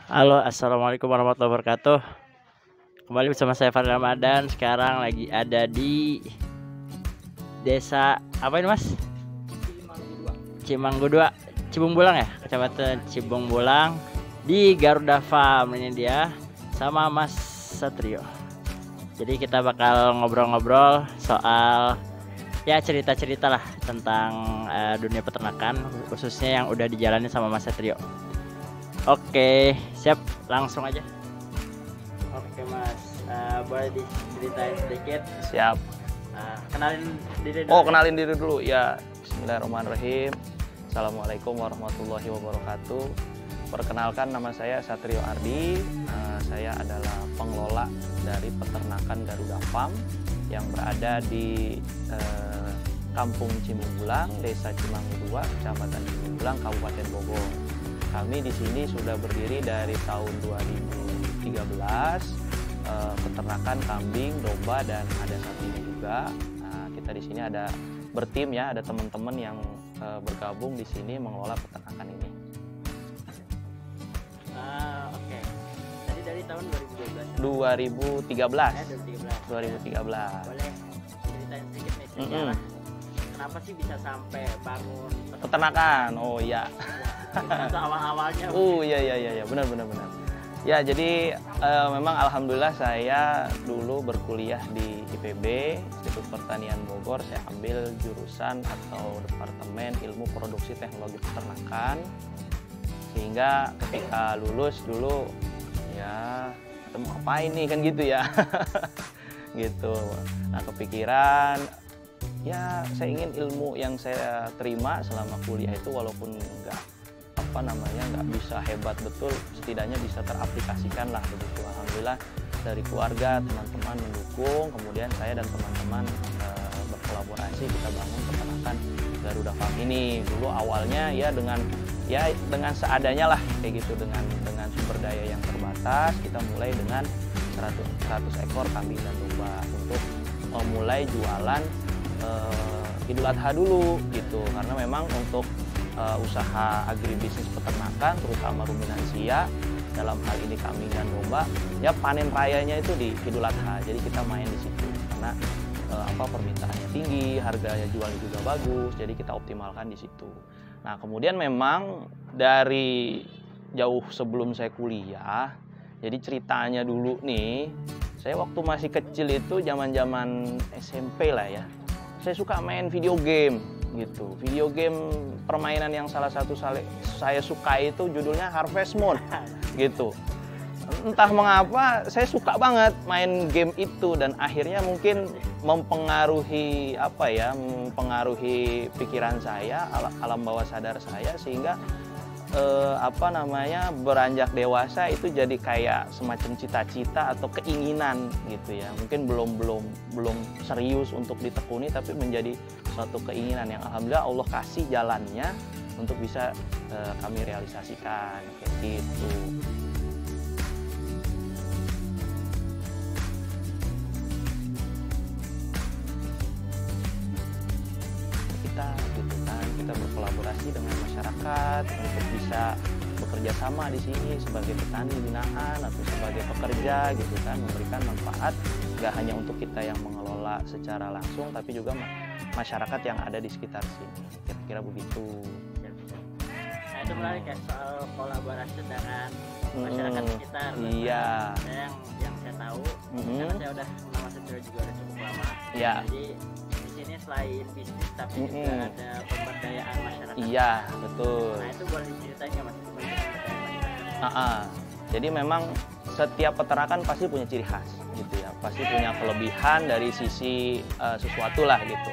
Halo, assalamualaikum warahmatullahi wabarakatuh. Kembali bersama saya Fadil Ramadan. Sekarang lagi ada di desa apa ini, Mas? Cimanggu 2, Cibungbulang ya, Kecamatan Cibungbulang di Garuda Farm. Ini dia sama Mas Satrio. Jadi kita bakal ngobrol-ngobrol soal ya cerita-cerita lah tentang dunia peternakan, khususnya yang udah dijalani sama Mas Satrio. Oke, siap, langsung aja. Oke Mas, boleh diceritain sedikit? Siap. Kenalin diri dulu. Oh, kenalin diri dulu ya. Bismillahirrahmanirrahim. Assalamualaikum warahmatullahi wabarakatuh. Perkenalkan, nama saya Satrio Ardi. Saya adalah pengelola dari peternakan Garuda Farm yang berada di Kampung Cibungbulang, Desa Cimanggu 2, Kecamatan Cibungbulang, Kabupaten Bogor. Kami di sini sudah berdiri dari tahun 2013, peternakan kambing, domba, dan ada sapinya juga. Kita di sini ada bertim ya, ada teman-teman yang bergabung di sini mengelola peternakan ini. Oke. Tadi dari tahun 2012. 2013. 2013. Boleh ceritain sedikit nih sejarah. Kenapa sih bisa sampai bangun Peternakan? Oh iya. Atau awal-awalnya? Iya, benar. Ya, jadi memang alhamdulillah saya dulu berkuliah di IPB, Institut Pertanian Bogor. Saya ambil jurusan atau Departemen Ilmu Produksi Teknologi Peternakan. Sehingga ketika lulus dulu, ya kita mau ngapain nih kan gitu ya. Gitu. Nah, kepikiran ya saya ingin ilmu yang saya terima selama kuliah itu walaupun nggak bisa hebat betul, setidaknya bisa teraplikasikan lah begitu. Alhamdulillah dari keluarga, teman-teman mendukung, kemudian saya dan teman-teman berkolaborasi, kita bangun peternakan Garuda Farm ini. Dulu awalnya ya dengan seadanya lah kayak gitu, dengan sumber daya yang terbatas. Kita mulai dengan 100 ekor kambing dan domba untuk mulai jualan Idul Adha dulu gitu, karena memang untuk usaha agribisnis peternakan terutama ruminansia, dalam hal ini kambing dan domba, ya panen rayanya itu di Idul Adha. Jadi kita main di situ karena permintaannya tinggi, harganya jualnya juga bagus, jadi kita optimalkan di situ. Nah, kemudian memang dari jauh sebelum saya kuliah, jadi ceritanya dulu nih, saya waktu masih kecil itu zaman-zaman SMP lah ya, saya suka main video game gitu. Video game permainan yang salah satu saya suka itu judulnya Harvest Moon gitu. Entah mengapa saya suka banget main game itu, dan akhirnya mungkin mempengaruhi pikiran saya, alam bawah sadar saya, sehingga beranjak dewasa itu jadi kayak semacam cita-cita atau keinginan gitu ya. Mungkin belum serius untuk ditekuni, tapi menjadi suatu keinginan yang alhamdulillah Allah kasih jalannya untuk bisa kami realisasikan kayak gitu. Kita berkolaborasi dengan masyarakat untuk bisa bekerja sama di sini sebagai petani binaan atau sebagai pekerja gitu kan, memberikan manfaat nggak hanya untuk kita yang mengelola secara langsung, tapi juga masyarakat yang ada di sekitar sini. Kira-kira begitu. Nah, itu menarik ya, soal kolaborasi dengan masyarakat sekitar. Iya. Yang saya tahu, karena saya udah mengenal Satrio juga udah cukup lama. Iya. Jadi ini selain bisnis tapi juga ada pemberdayaan masyarakat. Iya, betul. Nah, itu boleh diceritain nggak Mas, pemberdayaan masyarakat? Jadi memang setiap peternakan pasti punya ciri khas gitu ya, pasti punya kelebihan dari sisi sesuatu lah gitu.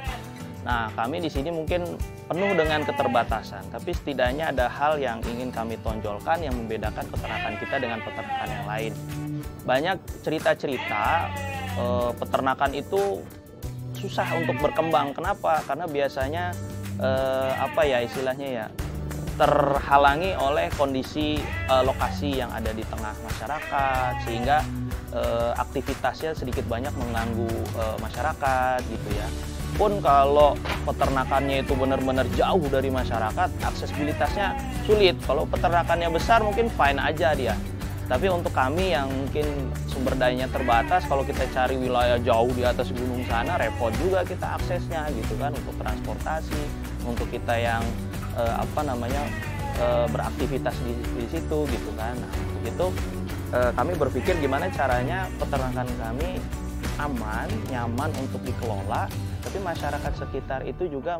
Nah, kami di sini mungkin penuh dengan keterbatasan, tapi setidaknya ada hal yang ingin kami tonjolkan yang membedakan peternakan kita dengan peternakan yang lain. Banyak cerita-cerita peternakan itu susah untuk berkembang. Kenapa? Karena biasanya terhalangi oleh kondisi lokasi yang ada di tengah masyarakat, sehingga aktivitasnya sedikit banyak mengganggu masyarakat gitu ya. Pun kalau peternakannya itu benar-benar jauh dari masyarakat, aksesibilitasnya sulit. Kalau peternakannya besar mungkin fine aja dia. Tapi untuk kami yang mungkin sumber dayanya terbatas, kalau kita cari wilayah jauh di atas gunung sana, repot juga kita aksesnya gitu kan, untuk transportasi, untuk kita yang beraktivitas di situ gitu kan. Nah, untuk itu kami berpikir gimana caranya peternakan kami aman, nyaman untuk dikelola, tapi masyarakat sekitar itu juga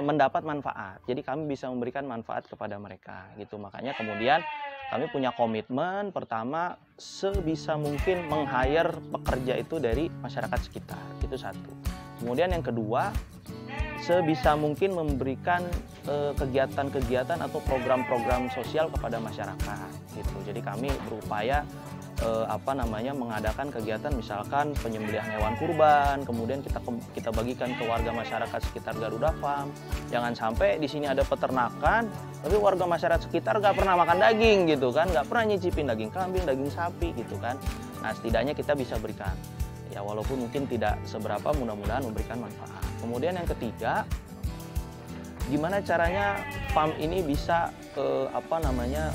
mendapat manfaat. Jadi kami bisa memberikan manfaat kepada mereka gitu. Makanya kemudian kami punya komitmen pertama sebisa mungkin meng-hire pekerja itu dari masyarakat sekitar. Itu satu. Kemudian yang kedua, sebisa mungkin memberikan kegiatan-kegiatan atau program-program sosial kepada masyarakat gitu. Jadi kami berupaya mengadakan kegiatan misalkan penyembelihan hewan kurban, kemudian kita bagikan ke warga masyarakat sekitar Garuda Farm. Jangan sampai di sini ada peternakan, tapi warga masyarakat sekitar nggak pernah makan daging gitu kan, nggak pernah nyicipin daging kambing, daging sapi gitu kan. Nah, setidaknya kita bisa berikan, ya walaupun mungkin tidak seberapa, mudah-mudahan memberikan manfaat. Kemudian yang ketiga, gimana caranya farm ini bisa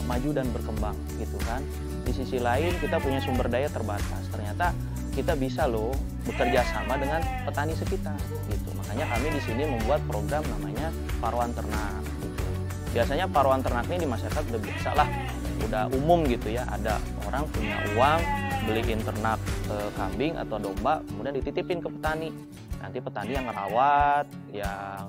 maju dan berkembang gitu kan. Di sisi lain kita punya sumber daya terbatas, ternyata kita bisa loh bekerja sama dengan petani sekitar gitu. Makanya kami di sini membuat program namanya paruan ternak gitu. Biasanya paruan ternak ini di masyarakat udah biasa lah, udah umum gitu ya, ada orang punya uang beliin ternak kambing atau domba, kemudian dititipin ke petani. Nanti petani yang ngerawat, yang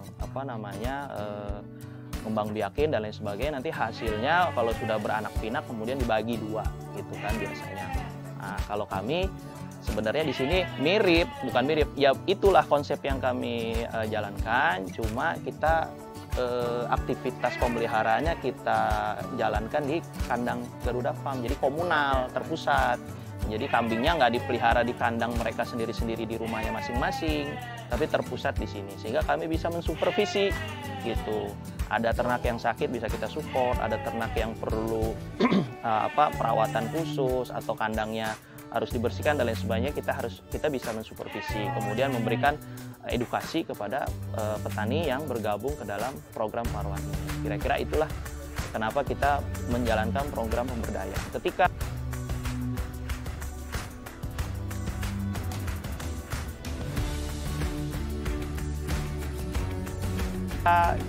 ngembangbiakin dan lain sebagainya. Nanti hasilnya kalau sudah beranak pinak kemudian dibagi dua gitu kan biasanya. Nah, kalau kami sebenarnya di sini bukan mirip, ya itulah konsep yang kami jalankan. Cuma kita aktivitas pemeliharaannya kita jalankan di kandang Garuda Farm, jadi komunal, terpusat. Jadi kambingnya nggak dipelihara di kandang mereka sendiri-sendiri di rumahnya masing-masing, tapi terpusat di sini, sehingga kami bisa mensupervisi gitu. Ada ternak yang sakit bisa kita support, ada ternak yang perlu perawatan khusus atau kandangnya harus dibersihkan dan lain sebagainya, kita bisa mensupervisi, kemudian memberikan edukasi kepada petani yang bergabung ke dalam program paruan ini. Kira-kira itulah kenapa kita menjalankan program pemberdayaan. Ketika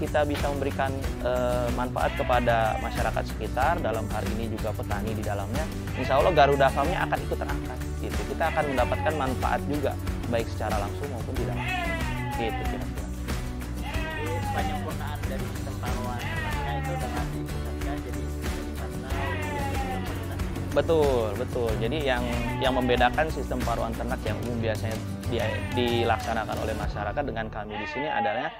kita bisa memberikan manfaat kepada masyarakat sekitar, dalam hal ini juga petani di dalamnya, insya Allah Garuda Farm-nya akan ikut terangkat gitu. Kita akan mendapatkan manfaat juga, baik secara langsung maupun tidak langsung gitu kira-kira. Penyempurnaan dari sistem paruan ternaknya itu dengan saja jadi Betul. Jadi yang membedakan sistem paruan ternak yang umum biasanya dilaksanakan oleh masyarakat dengan kami di sini adalah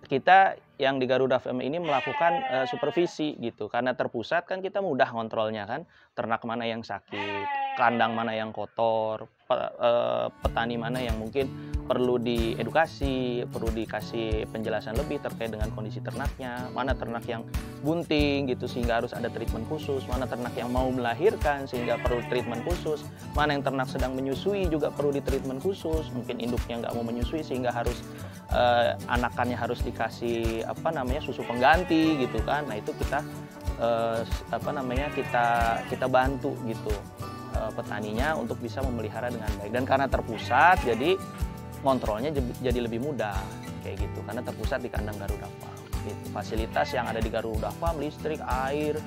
kita yang di Garuda Farm ini melakukan supervisi gitu. Karena terpusat kan kita mudah kontrolnya kan, ternak mana yang sakit, kandang mana yang kotor, petani mana yang mungkin perlu diedukasi, perlu dikasih penjelasan lebih terkait dengan kondisi ternaknya, mana ternak yang bunting gitu sehingga harus ada treatment khusus, mana ternak yang mau melahirkan sehingga perlu treatment khusus, mana yang ternak sedang menyusui juga perlu di treatment khusus, mungkin induknya nggak mau menyusui sehingga harus anakannya harus dikasih susu pengganti gitu kan. Nah itu kita kita bantu gitu petaninya untuk bisa memelihara dengan baik, dan karena terpusat jadi kontrolnya jadi lebih mudah kayak gitu, karena terpusat di kandang Garuda Farm gitu. Fasilitas yang ada di Garuda Farm, listrik, air,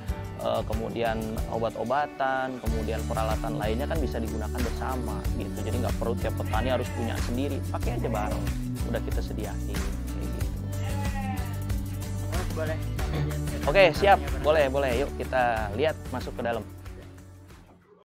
kemudian obat-obatan, kemudian peralatan lainnya kan bisa digunakan bersama gitu. Jadi nggak perlu tiap petani harus punya sendiri, pakai aja bareng, udah kita sediain kayak gitu. Boleh. Oke, siap, boleh. Yuk kita lihat masuk ke dalam.